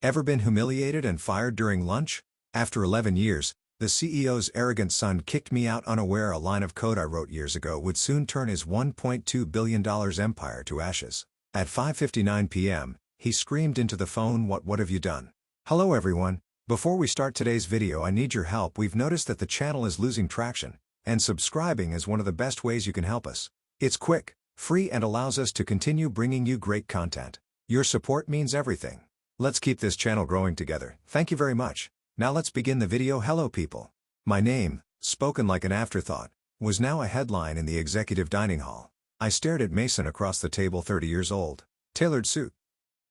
Ever been humiliated and fired during lunch? After 11 years, the CEO's arrogant son kicked me out unaware a line of code I wrote years ago would soon turn his $1.2 billion empire to ashes. At 5:59 p.m., he screamed into the phone, What have you done? Hello everyone, before we start today's video I need your help. We've noticed that the channel is losing traction, and subscribing is one of the best ways you can help us. It's quick, free and allows us to continue bringing you great content. Your support means everything. Let's keep this channel growing together. Thank you very much. Now let's begin the video. Hello people. My name, spoken like an afterthought, was now a headline in the executive dining hall. I stared at Mason across the table, 30 years old. Tailored suit.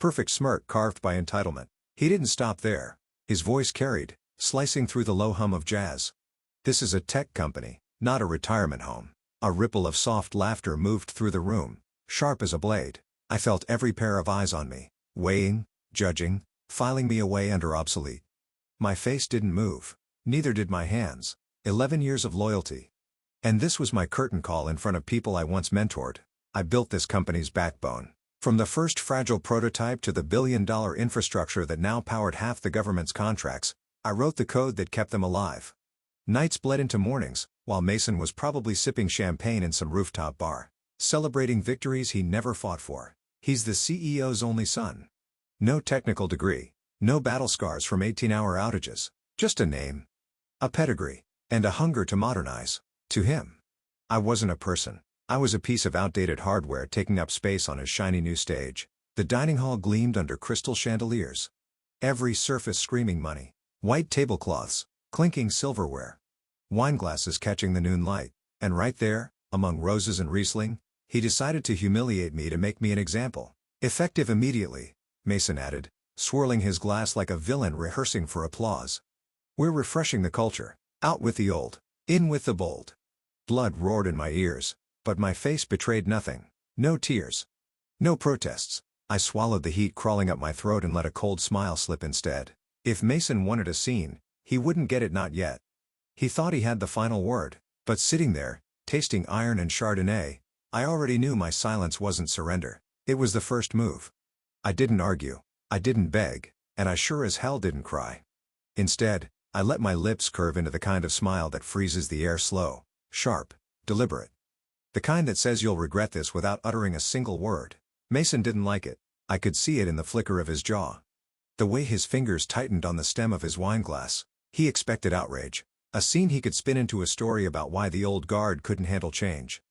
Perfect smirk carved by entitlement. He didn't stop there. His voice carried, slicing through the low hum of jazz. This is a tech company, not a retirement home. A ripple of soft laughter moved through the room, sharp as a blade. I felt every pair of eyes on me, weighing, judging, filing me away under obsolete. My face didn't move, neither did my hands. 11 years of loyalty. And this was my curtain call in front of people I once mentored. I built this company's backbone. From the first fragile prototype to the billion-dollar infrastructure that now powered half the government's contracts, I wrote the code that kept them alive. Nights bled into mornings, while Mason was probably sipping champagne in some rooftop bar, celebrating victories he never fought for. He's the CEO's only son. No technical degree, no battle scars from 18-hour outages, just a name, a pedigree, and a hunger to modernize. To him, I wasn't a person. I was a piece of outdated hardware taking up space on his shiny new stage. The dining hall gleamed under crystal chandeliers. Every surface screaming money. White tablecloths, clinking silverware. Wineglasses catching the noon light. And right there, among roses and Riesling, he decided to humiliate me to make me an example. Effective immediately, Mason added, swirling his glass like a villain rehearsing for applause. We're refreshing the culture. Out with the old, in with the bold. Blood roared in my ears, but my face betrayed nothing. No tears. No protests. I swallowed the heat crawling up my throat and let a cold smile slip instead. If Mason wanted a scene, he wouldn't get it, not yet. He thought he had the final word, but sitting there, tasting iron and Chardonnay, I already knew my silence wasn't surrender. It was the first move. I didn't argue, I didn't beg, and I sure as hell didn't cry. Instead, I let my lips curve into the kind of smile that freezes the air, slow, sharp, deliberate. The kind that says you'll regret this without uttering a single word. Mason didn't like it. I could see it in the flicker of his jaw. The way his fingers tightened on the stem of his wineglass. He expected outrage. A scene he could spin into a story about why the old guard couldn't handle change.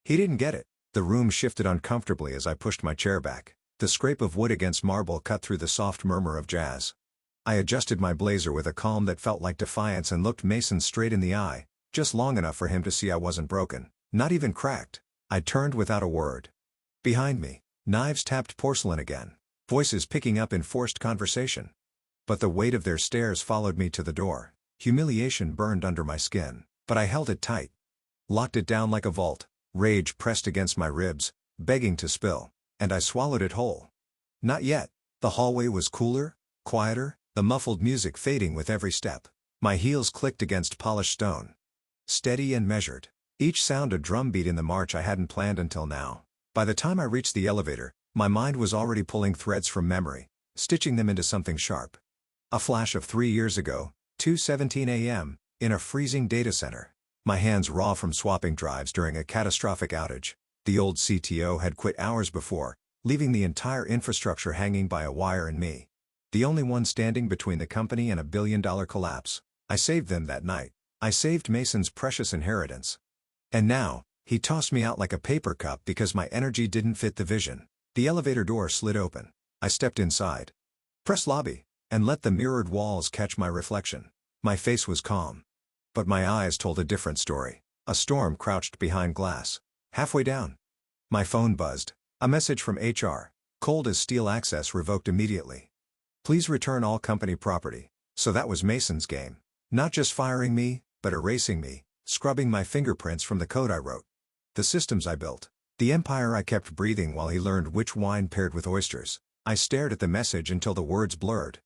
He didn't get it. The room shifted uncomfortably as I pushed my chair back. The scrape of wood against marble cut through the soft murmur of jazz. I adjusted my blazer with a calm that felt like defiance and looked Mason straight in the eye, just long enough for him to see I wasn't broken. Not even cracked. I turned without a word. Behind me, knives tapped porcelain again, voices picking up in forced conversation. But the weight of their stares followed me to the door. Humiliation burned under my skin, but I held it tight. Locked it down like a vault. Rage pressed against my ribs, begging to spill, and I swallowed it whole. Not yet. The hallway was cooler, quieter, the muffled music fading with every step. My heels clicked against polished stone. Steady and measured. Each sound a drumbeat in the march I hadn't planned until now. By the time I reached the elevator, my mind was already pulling threads from memory, stitching them into something sharp. A flash of 3 years ago, 2:17 a.m., in a freezing data center. My hands raw from swapping drives during a catastrophic outage. The old CTO had quit hours before, leaving the entire infrastructure hanging by a wire and me. The only one standing between the company and a billion-dollar collapse. I saved them that night. I saved Mason's precious inheritance. And now, he tossed me out like a paper cup because my energy didn't fit the vision. The elevator door slid open. I stepped inside. Press lobby, and let the mirrored walls catch my reflection. My face was calm. But my eyes told a different story. A storm crouched behind glass. Halfway down. My phone buzzed. A message from HR. Cold as steel, access revoked immediately. Please return all company property. So that was Mason's game. Not just firing me, but erasing me. Scrubbing my fingerprints from the code I wrote. The systems I built. The empire I kept breathing while he learned which wine paired with oysters. I stared at the message until the words blurred.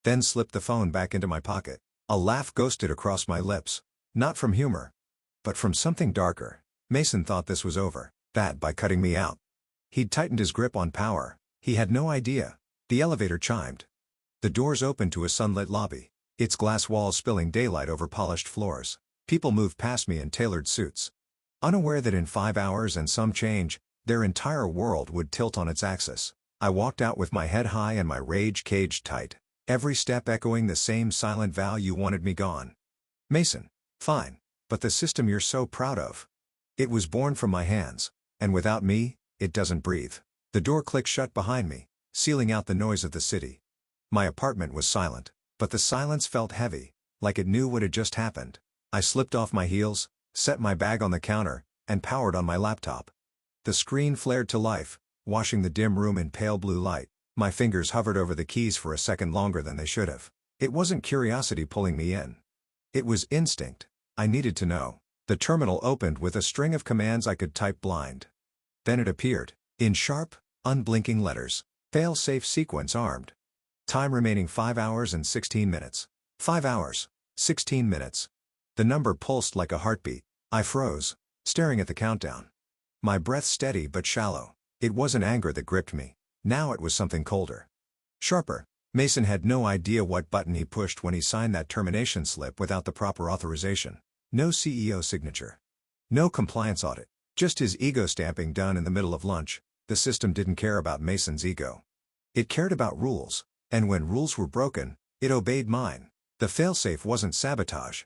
Then slipped the phone back into my pocket. A laugh ghosted across my lips. Not from humor, but from something darker. Mason thought this was over. That by cutting me out. He'd tightened his grip on power. He had no idea. The elevator chimed. The doors opened to a sunlit lobby, its glass walls spilling daylight over polished floors. People moved past me in tailored suits, unaware that in 5 hours and some change, their entire world would tilt on its axis. I walked out with my head high and my rage caged tight, every step echoing the same silent vow: you wanted me gone. Mason. Fine. But the system you're so proud of. It was born from my hands, and without me, it doesn't breathe. The door clicked shut behind me, sealing out the noise of the city. My apartment was silent, but the silence felt heavy, like it knew what had just happened. I slipped off my heels, set my bag on the counter, and powered on my laptop. The screen flared to life, washing the dim room in pale blue light. My fingers hovered over the keys for a second longer than they should have. It wasn't curiosity pulling me in. It was instinct. I needed to know. The terminal opened with a string of commands I could type blind. Then it appeared, in sharp, unblinking letters. Fail-safe sequence armed. Time remaining 5 hours and 16 minutes. 5 hours, 16 minutes. The number pulsed like a heartbeat. I froze, staring at the countdown. My breath steady but shallow. It wasn't anger that gripped me. Now it was something colder. Sharper. Mason had no idea what button he pushed when he signed that termination slip without the proper authorization. No CEO signature. No compliance audit. Just his ego stamping done in the middle of lunch. The system didn't care about Mason's ego. It cared about rules, and when rules were broken, it obeyed mine. The failsafe wasn't sabotage.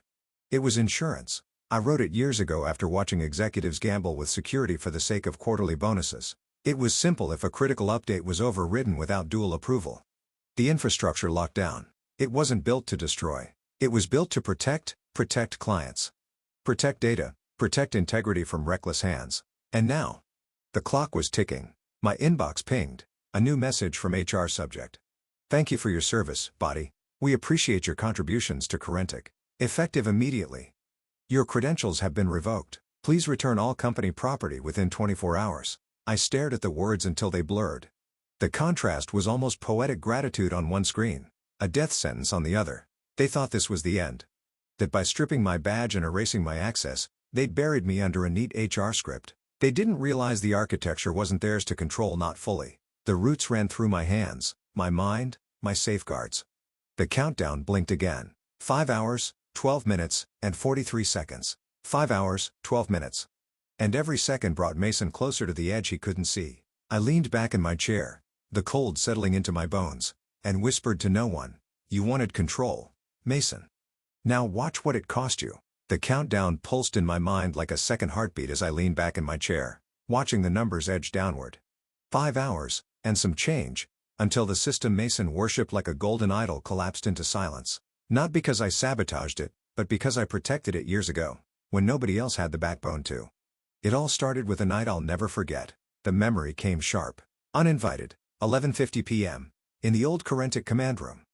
It was insurance. I wrote it years ago after watching executives gamble with security for the sake of quarterly bonuses. It was simple if a critical update was overridden without dual approval. The infrastructure locked down. It wasn't built to destroy. It was built to protect clients. Protect data, protect integrity from reckless hands. And now, the clock was ticking. My inbox pinged. A new message from HR subject. Thank you for your service, body. We appreciate your contributions to Corentic. Effective immediately. Your credentials have been revoked. Please return all company property within 24 hours. I stared at the words until they blurred. The contrast was almost poetic gratitude on one screen, a death sentence on the other. They thought this was the end. That by stripping my badge and erasing my access, they'd buried me under a neat HR script. They didn't realize the architecture wasn't theirs to control, not fully. The roots ran through my hands, my mind, my safeguards. The countdown blinked again. 5 hours, 12 minutes, and 43 seconds. 5 hours, 12 minutes. And every second brought Mason closer to the edge he couldn't see. I leaned back in my chair, the cold settling into my bones, and whispered to no one, "You wanted control, Mason. Now watch what it cost you." The countdown pulsed in my mind like a second heartbeat as I leaned back in my chair, watching the numbers edge downward. 5 hours, and some change, until the system Mason worshipped like a golden idol collapsed into silence. Not because I sabotaged it, but because I protected it years ago, when nobody else had the backbone to. It all started with a night I'll never forget. The memory came sharp, uninvited, 11:50 p.m., in the old Corentic command room.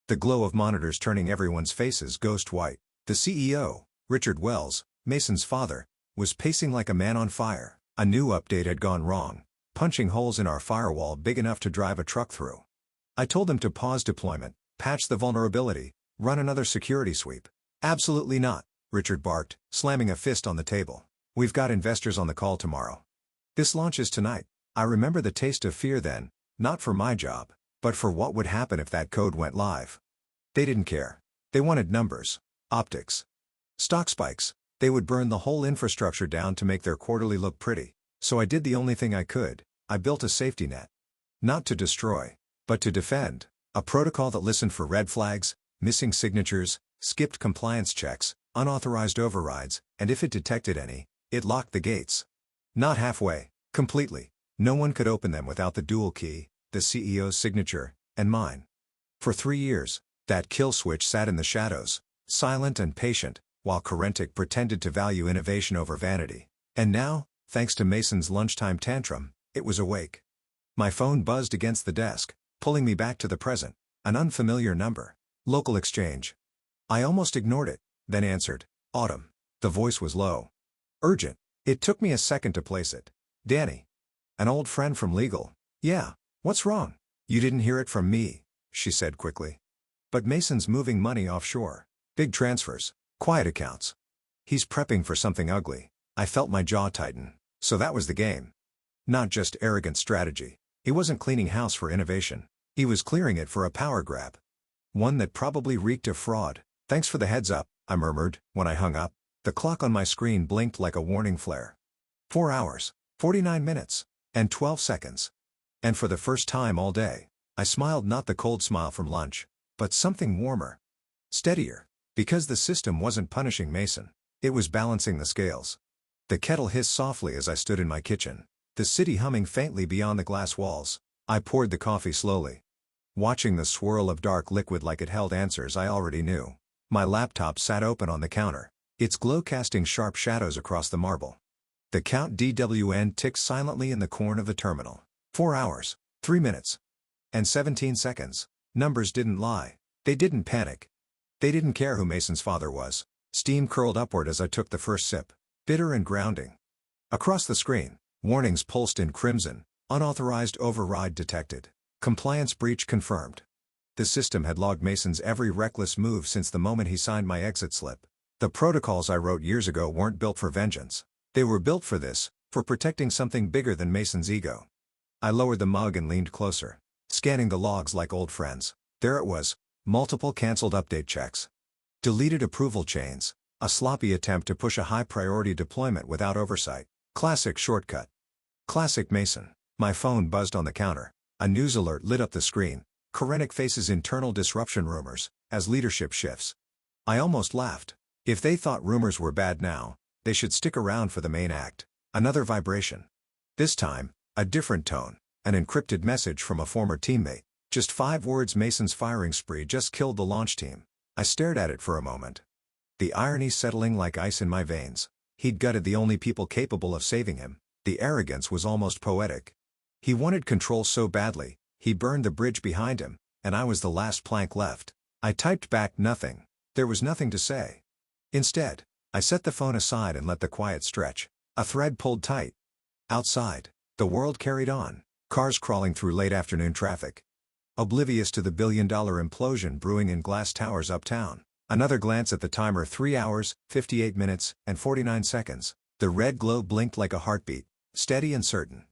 The glow of monitors turning everyone's faces ghost white. The CEO, Richard Wells, Mason's father, was pacing like a man on fire. A new update had gone wrong, punching holes in our firewall big enough to drive a truck through. I told them to pause deployment, patch the vulnerability, run another security sweep. Absolutely not, Richard barked, slamming a fist on the table. We've got investors on the call tomorrow. This launches tonight. I remember the taste of fear then, not for my job, but for what would happen if that code went live. They didn't care. They wanted numbers, optics, stock spikes. They would burn the whole infrastructure down to make their quarterly look pretty. So I did the only thing I could. I built a safety net. Not to destroy, but to defend. A protocol that listened for red flags, missing signatures, skipped compliance checks, unauthorized overrides, and if it detected any, it locked the gates. Not halfway, completely. No one could open them without the dual key, the CEO's signature, and mine. For 3 years, that kill switch sat in the shadows, silent and patient, while Corentic pretended to value innovation over vanity. And now, thanks to Mason's lunchtime tantrum, it was awake. My phone buzzed against the desk, pulling me back to the present. An unfamiliar number. Local exchange. I almost ignored it, then answered. Autumn. The voice was low. Urgent. It took me a second to place it. Danny. An old friend from legal. Yeah, what's wrong? You didn't hear it from me, she said quickly. But Mason's moving money offshore. Big transfers. Quiet accounts. He's prepping for something ugly. I felt my jaw tighten. So that was the game. Not just arrogant strategy. He wasn't cleaning house for innovation. He was clearing it for a power grab. One that probably reeked of fraud. "Thanks for the heads up," I murmured, when I hung up. The clock on my screen blinked like a warning flare. 4 hours, 49 minutes, and 12 seconds. And for the first time all day, I smiled, not the cold smile from lunch, but something warmer. Steadier. Because the system wasn't punishing Mason. It was balancing the scales. The kettle hissed softly as I stood in my kitchen, the city humming faintly beyond the glass walls. I poured the coffee slowly, watching the swirl of dark liquid like it held answers I already knew. My laptop sat open on the counter, its glow casting sharp shadows across the marble. The count DWN ticked silently in the corner of the terminal. 4 hours, 3 minutes, and 17 seconds. Numbers didn't lie. They didn't panic. They didn't care who Mason's father was. Steam curled upward as I took the first sip, bitter and grounding. Across the screen, warnings pulsed in crimson. Unauthorized override detected. Compliance breach confirmed. The system had logged Mason's every reckless move since the moment he signed my exit slip. The protocols I wrote years ago weren't built for vengeance. They were built for this, for protecting something bigger than Mason's ego. I lowered the mug and leaned closer, scanning the logs like old friends. There it was, multiple canceled update checks. Deleted approval chains, a sloppy attempt to push a high-priority deployment without oversight. Classic shortcut. Classic Mason. My phone buzzed on the counter. A news alert lit up the screen. Korenik faces internal disruption rumors, as leadership shifts. I almost laughed. If they thought rumors were bad now, they should stick around for the main act. Another vibration. This time, a different tone, an encrypted message from a former teammate. Just 5 words: Mason's firing spree just killed the launch team. I stared at it for a moment. The irony settling like ice in my veins. He'd gutted the only people capable of saving him. The arrogance was almost poetic. He wanted control so badly, he burned the bridge behind him, and I was the last plank left. I typed back nothing. There was nothing to say. Instead, I set the phone aside and let the quiet stretch. A thread pulled tight. Outside, the world carried on, cars crawling through late afternoon traffic, oblivious to the billion-dollar implosion brewing in glass towers uptown. Another glance at the timer: 3 hours, 58 minutes, and 49 seconds. The red glow blinked like a heartbeat, steady and certain.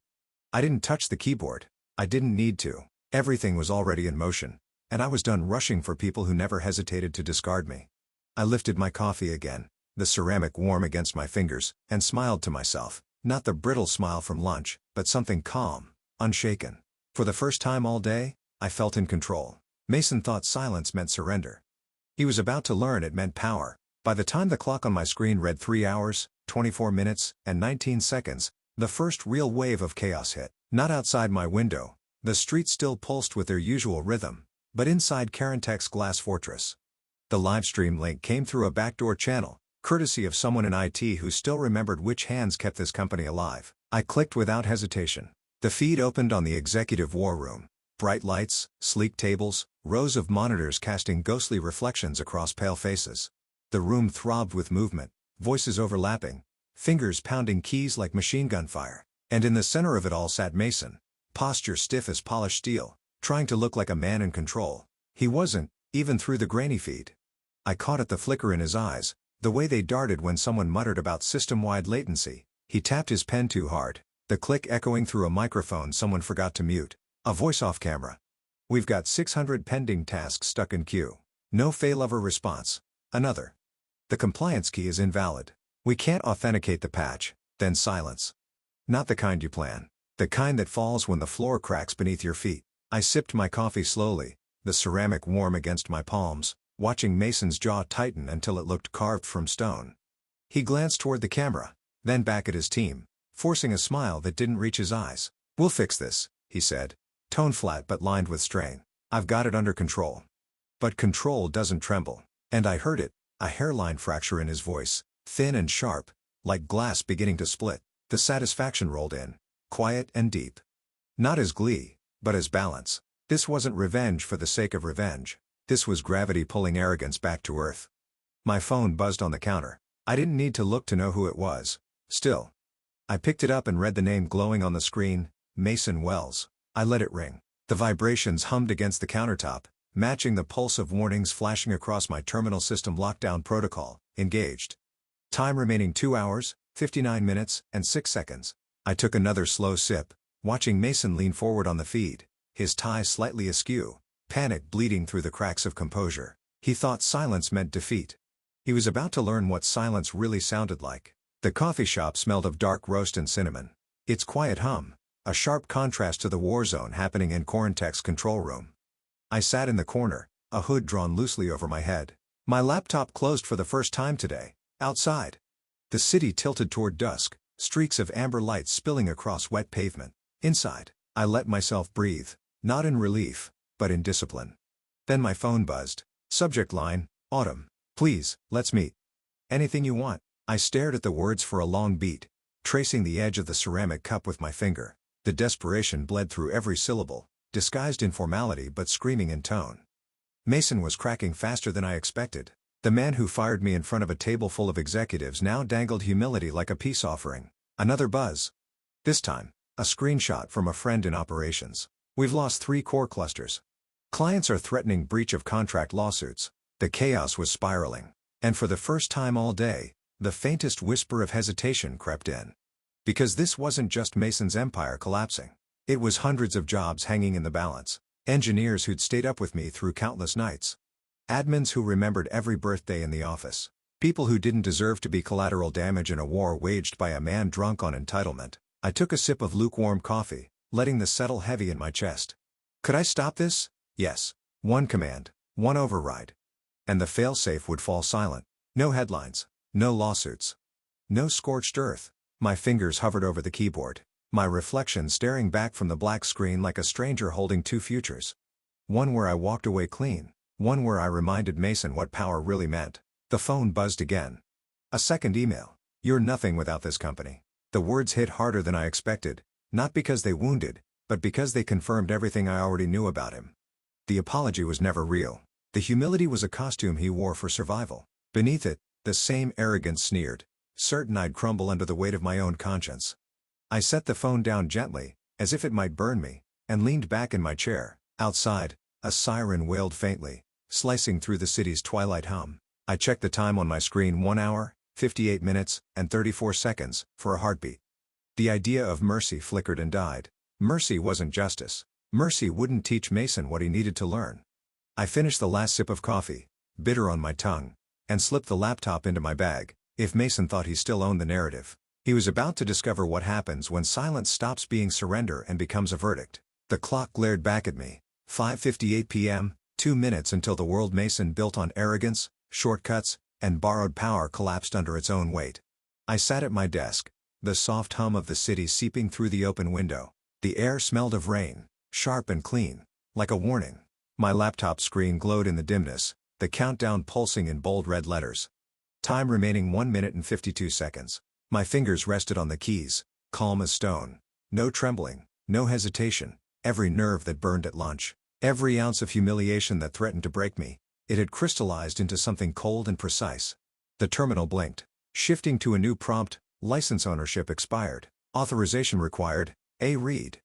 I didn't touch the keyboard. I didn't need to. Everything was already in motion, and I was done rushing for people who never hesitated to discard me. I lifted my coffee again, the ceramic warm against my fingers, and smiled to myself. Not the brittle smile from lunch, but something calm, unshaken. For the first time all day, I felt in control. Mason thought silence meant surrender. He was about to learn it meant power. By the time the clock on my screen read 3 hours, 24 minutes, and 19 seconds, the first real wave of chaos hit. Not outside my window. The streets still pulsed with their usual rhythm, but inside Carentech's glass fortress. The livestream link came through a backdoor channel, courtesy of someone in IT who still remembered which hands kept this company alive. I clicked without hesitation. The feed opened on the executive war room. Bright lights, sleek tables, rows of monitors casting ghostly reflections across pale faces. The room throbbed with movement, voices overlapping, fingers pounding keys like machine gun fire. And in the center of it all sat Mason, posture stiff as polished steel, trying to look like a man in control. He wasn't, even through the grainy feed. I caught at the flicker in his eyes, the way they darted when someone muttered about system-wide latency. He tapped his pen too hard, the click echoing through a microphone someone forgot to mute. A voice off camera. "We've got 600 pending tasks stuck in queue. No failover response." Another. "The compliance key is invalid. We can't authenticate the patch." Then silence. Not the kind you plan. The kind that falls when the floor cracks beneath your feet. I sipped my coffee slowly, the ceramic warm against my palms, watching Mason's jaw tighten until it looked carved from stone. He glanced toward the camera, then back at his team, forcing a smile that didn't reach his eyes. "We'll fix this," he said, tone flat but lined with strain. "I've got it under control." But control doesn't tremble. And I heard it, a hairline fracture in his voice, thin and sharp, like glass beginning to split. The satisfaction rolled in, quiet and deep. Not as glee, but as balance. This wasn't revenge for the sake of revenge. This was gravity pulling arrogance back to earth. My phone buzzed on the counter. I didn't need to look to know who it was. Still. I picked it up and read the name glowing on the screen, Mason Wells. I let it ring. The vibrations hummed against the countertop, matching the pulse of warnings flashing across my terminal system lockdown protocol. Engaged. Time remaining 2 hours, 59 minutes, and 6 seconds. I took another slow sip, watching Mason lean forward on the feed, his tie slightly askew, panic bleeding through the cracks of composure. He thought silence meant defeat. He was about to learn what silence really sounded like. The coffee shop smelled of dark roast and cinnamon. Its quiet hum, a sharp contrast to the war zone happening in Corentech's control room. I sat in the corner, a hood drawn loosely over my head. My laptop closed for the first time today. Outside, the city tilted toward dusk, streaks of amber light spilling across wet pavement. Inside, I let myself breathe, not in relief, but in discipline. Then my phone buzzed. Subject line, Autumn. Please, let's meet. Anything you want. I stared at the words for a long beat, tracing the edge of the ceramic cup with my finger. The desperation bled through every syllable, disguised in formality but screaming in tone. Mason was cracking faster than I expected. The man who fired me in front of a table full of executives now dangled humility like a peace offering. Another buzz. This time, a screenshot from a friend in operations. We've lost 3 core clusters. Clients are threatening breach of contract lawsuits. The chaos was spiraling. And for the first time all day, the faintest whisper of hesitation crept in. Because this wasn't just Mason's empire collapsing. It was hundreds of jobs hanging in the balance. Engineers who'd stayed up with me through countless nights. Admins who remembered every birthday in the office. People who didn't deserve to be collateral damage in a war waged by a man drunk on entitlement. I took a sip of lukewarm coffee, letting the settle heavy in my chest. Could I stop this? Yes. One command, one override. And the failsafe would fall silent. No headlines, no lawsuits, no scorched earth. My fingers hovered over the keyboard, my reflection staring back from the black screen like a stranger holding 2 futures. One where I walked away clean, one where I reminded Mason what power really meant. The phone buzzed again. A second email. You're nothing without this company. The words hit harder than I expected, not because they wounded, but because they confirmed everything I already knew about him. The apology was never real. The humility was a costume he wore for survival. Beneath it, the same arrogance sneered, certain I'd crumble under the weight of my own conscience. I set the phone down gently, as if it might burn me, and leaned back in my chair. Outside, a siren wailed faintly, slicing through the city's twilight hum. I checked the time on my screen: 1 hour, 58 minutes, and 34 seconds, for a heartbeat. The idea of mercy flickered and died. Mercy wasn't justice. Mercy wouldn't teach Mason what he needed to learn. I finished the last sip of coffee, bitter on my tongue, and slipped the laptop into my bag. If Mason thought he still owned the narrative, he was about to discover what happens when silence stops being surrender and becomes a verdict. The clock glared back at me. 5:58 p.m., 2 minutes until the world Mason built on arrogance, shortcuts, and borrowed power collapsed under its own weight. I sat at my desk, the soft hum of the city seeping through the open window. The air smelled of rain, sharp and clean, like a warning. My laptop screen glowed in the dimness, the countdown pulsing in bold red letters. Time remaining 1 minute and 52 seconds. My fingers rested on the keys, calm as stone. No trembling, no hesitation. Every nerve that burned at lunch, every ounce of humiliation that threatened to break me, it had crystallized into something cold and precise. The terminal blinked, shifting to a new prompt: license ownership expired. Authorization required, A. Read.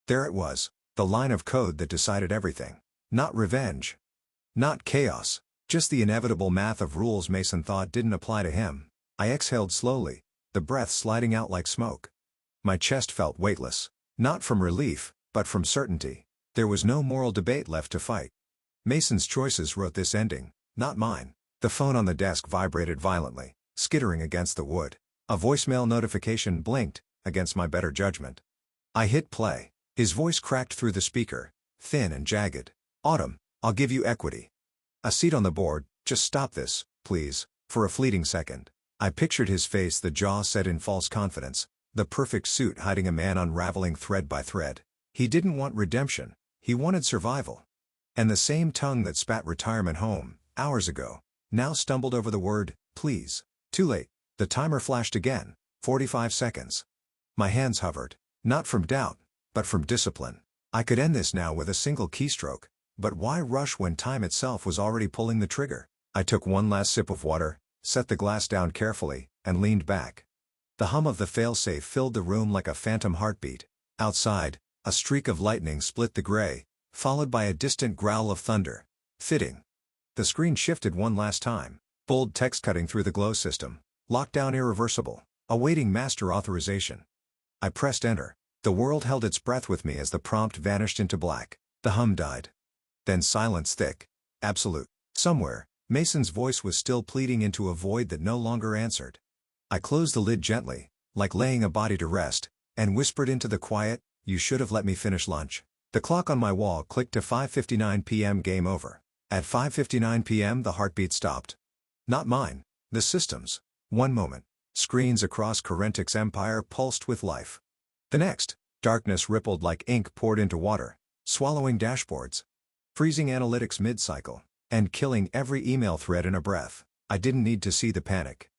There it was, the line of code that decided everything. Not revenge. Not chaos. Just the inevitable math of rules Mason thought didn't apply to him. I exhaled slowly, the breath sliding out like smoke. My chest felt weightless, not from relief, but from certainty. There was no moral debate left to fight. Mason's choices wrote this ending, not mine. The phone on the desk vibrated violently, skittering against the wood. A voicemail notification blinked, against my better judgment. I hit play. His voice cracked through the speaker, thin and jagged. Autumn, I'll give you equity. A seat on the board. Just stop this, please, for a fleeting second. I pictured his face, the jaw set in false confidence, the perfect suit hiding a man unraveling thread by thread. He didn't want redemption, he wanted survival. And the same tongue that spat retirement home, hours ago, now stumbled over the word, please. Too late. The timer flashed again, 45 seconds. My hands hovered, not from doubt, but from discipline. I could end this now with a single keystroke, but why rush when time itself was already pulling the trigger? I took one last sip of water, set the glass down carefully, and leaned back. The hum of the failsafe filled the room like a phantom heartbeat. Outside, a streak of lightning split the gray, followed by a distant growl of thunder. Fitting. The screen shifted one last time, bold text cutting through the glow system. Lockdown irreversible. Awaiting master authorization. I pressed enter. The world held its breath with me as the prompt vanished into black. The hum died. Then silence thick. Absolute. Somewhere, Mason's voice was still pleading into a void that no longer answered. I closed the lid gently, like laying a body to rest, and whispered into the quiet, "You should have let me finish lunch." The clock on my wall clicked to 5:59 p.m. Game over. At 5:59 p.m. the heartbeat stopped. Not mine, the system's. One moment, screens across Corentic's empire pulsed with life. The next, darkness rippled like ink poured into water, swallowing dashboards, freezing analytics mid-cycle, and killing every email thread in a breath. I didn't need to see the panic.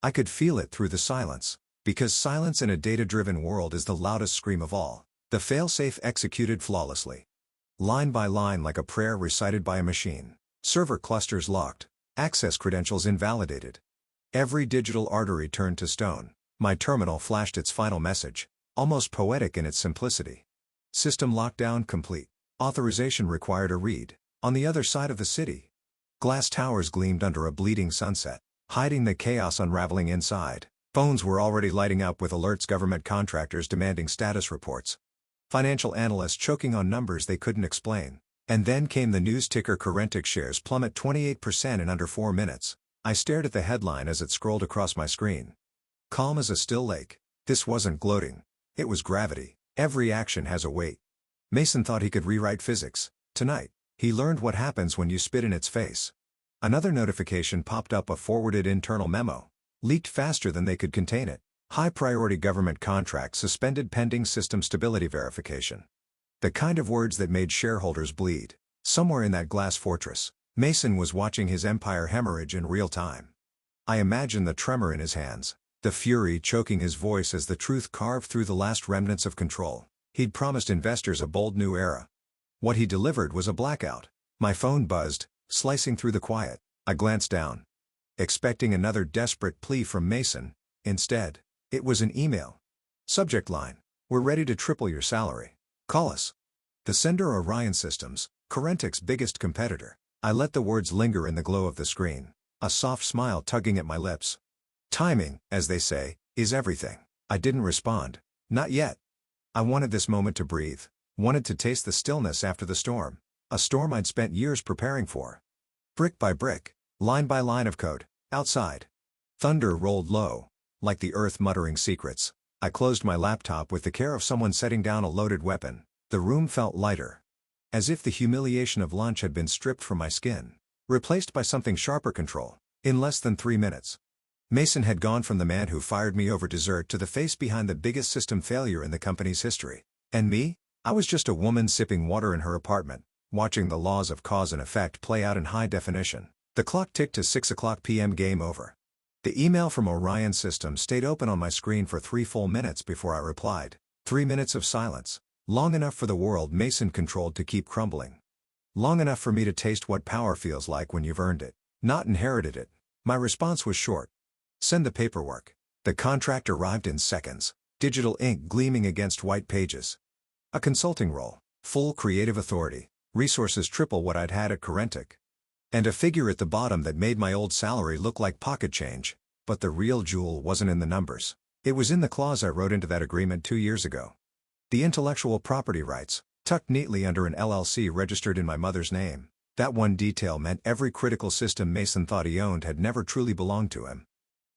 I could feel it through the silence, because silence in a data-driven world is the loudest scream of all. The failsafe executed flawlessly. Line by line like a prayer recited by a machine. Server clusters locked. Access credentials invalidated. Every digital artery turned to stone. My terminal flashed its final message, almost poetic in its simplicity. System lockdown complete. Authorization required to read. On the other side of the city. Glass towers gleamed under a bleeding sunset, hiding the chaos unraveling inside. Phones were already lighting up with alerts, government contractors demanding status reports. Financial analysts choking on numbers they couldn't explain. And then came the news ticker: Corentic shares plummet 28% in under 4 minutes. I stared at the headline as it scrolled across my screen. Calm as a still lake. This wasn't gloating. It was gravity. Every action has a weight. Mason thought he could rewrite physics. Tonight, he learned what happens when you spit in its face. Another notification popped up, a forwarded internal memo. Leaked faster than they could contain it. High-priority government contract suspended pending system stability verification. The kind of words that made shareholders bleed. Somewhere in that glass fortress, Mason was watching his empire hemorrhage in real time. I imagined the tremor in his hands, the fury choking his voice as the truth carved through the last remnants of control. He'd promised investors a bold new era. What he delivered was a blackout. My phone buzzed, slicing through the quiet. I glanced down, expecting another desperate plea from Mason. Instead, it was an email. Subject line: "We're ready to triple your salary. Call us." The sender: Orion Systems, Corentic's biggest competitor. I let the words linger in the glow of the screen, a soft smile tugging at my lips. Timing, as they say, is everything. I didn't respond. Not yet. I wanted this moment to breathe, wanted to taste the stillness after the storm. A storm I'd spent years preparing for. Brick by brick, line by line of code, outside. Thunder rolled low, like the earth muttering secrets. I closed my laptop with the care of someone setting down a loaded weapon. The room felt lighter. As if the humiliation of lunch had been stripped from my skin, replaced by something sharper: control. In less than 3 minutes, Mason had gone from the man who fired me over dessert to the face behind the biggest system failure in the company's history. And me? I was just a woman sipping water in her apartment, watching the laws of cause and effect play out in high definition. The clock ticked to 6:00 p.m. Game over. The email from Orion Systems stayed open on my screen for 3 full minutes before I replied. 3 minutes of silence. Long enough for the world Mason controlled to keep crumbling. Long enough for me to taste what power feels like when you've earned it, not inherited it. My response was short. Send the paperwork. The contract arrived in seconds. Digital ink gleaming against white pages. A consulting role. Full creative authority. Resources triple what I'd had at Corentic. And a figure at the bottom that made my old salary look like pocket change. But the real jewel wasn't in the numbers. It was in the clause I wrote into that agreement 2 years ago. The intellectual property rights, tucked neatly under an LLC registered in my mother's name. That one detail meant every critical system Mason thought he owned had never truly belonged to him.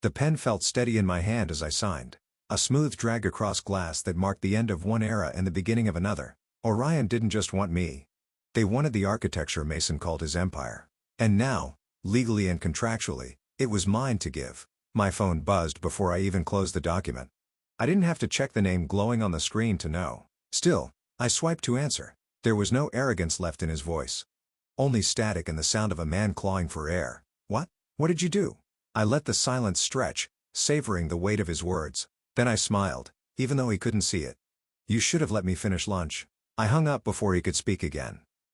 The pen felt steady in my hand as I signed. A smooth drag across glass that marked the end of one era and the beginning of another. Orion didn't just want me. They wanted the architecture Mason called his empire. And now, legally and contractually, it was mine to give. My phone buzzed before I even closed the document. I didn't have to check the name glowing on the screen to know. Still, I swiped to answer. There was no arrogance left in his voice. Only static and the sound of a man clawing for air. What? What did you do? I let the silence stretch, savoring the weight of his words. Then I smiled, even though he couldn't see it. You should have let me finish lunch. I hung up before he could speak again.